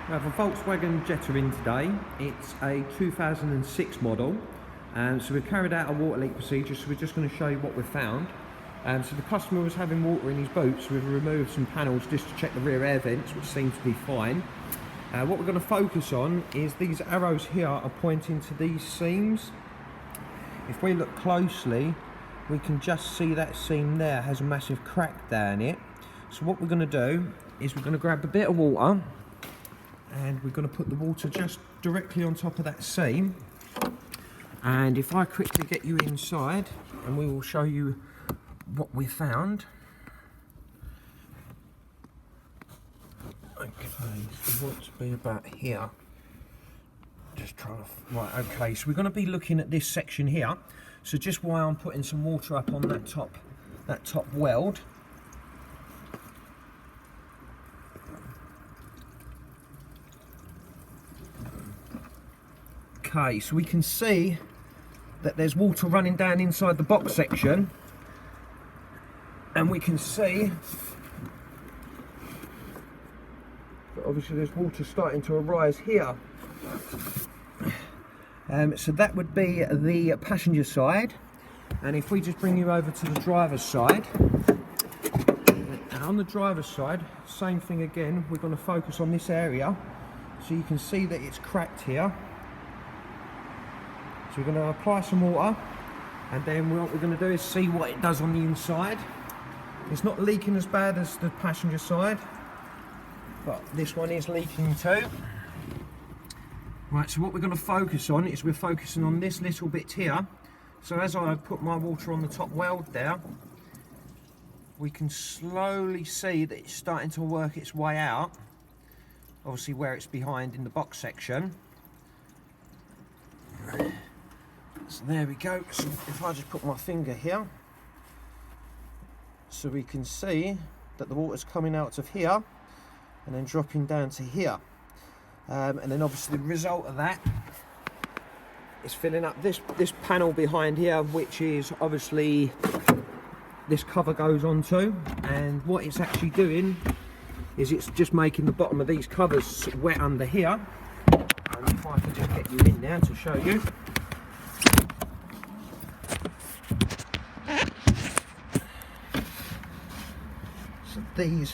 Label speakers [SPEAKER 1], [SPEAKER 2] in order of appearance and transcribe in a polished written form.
[SPEAKER 1] We have a Volkswagen Jetta in today. It's a 2006 model. So we've carried out a water leak procedure, so we're just going to show you what we've found. So the customer was having water in his boots, so we've removed some panels just to check the rear air vents, which seems to be fine. What we're going to focus on is these arrows here are pointing to these seams. If we look closely, we can just see that seam there has a massive crack down it. So what we're going to do is we're going to grab a bit of water and we're going to put the water just directly on top of that seam. And if I quickly get you inside, and we will show you what we found. Okay, so we want to be about here. Just trying to, right, okay, so we're going to be looking at this section here. So just while I'm putting some water up on that top weld. Okay, so we can see that there's water running down inside the box section, and we can see that obviously there's water starting to arise here. So that would be the passenger side, and if we just bring you over to the driver's side, and on the driver's side, same thing again, we're going to focus on this area, so you can see that it's cracked here. So we're going to apply some water, and then what we're going to do is see what it does on the inside. It's not leaking as bad as the passenger side, but this one is leaking too. Right, so what we're going to focus on is we're focusing on this little bit here. So as I put my water on the top weld there, we can slowly see that it's starting to work its way out, obviously where it's behind in the box section. So there we go. So if I just put my finger here, so we can see that the water's coming out of here and then dropping down to here. And then obviously the result of that is filling up this panel behind here, which is obviously this cover goes onto, and what it's actually doing is it's just making the bottom of these covers wet under here. And if I can just get you in there to show you. So these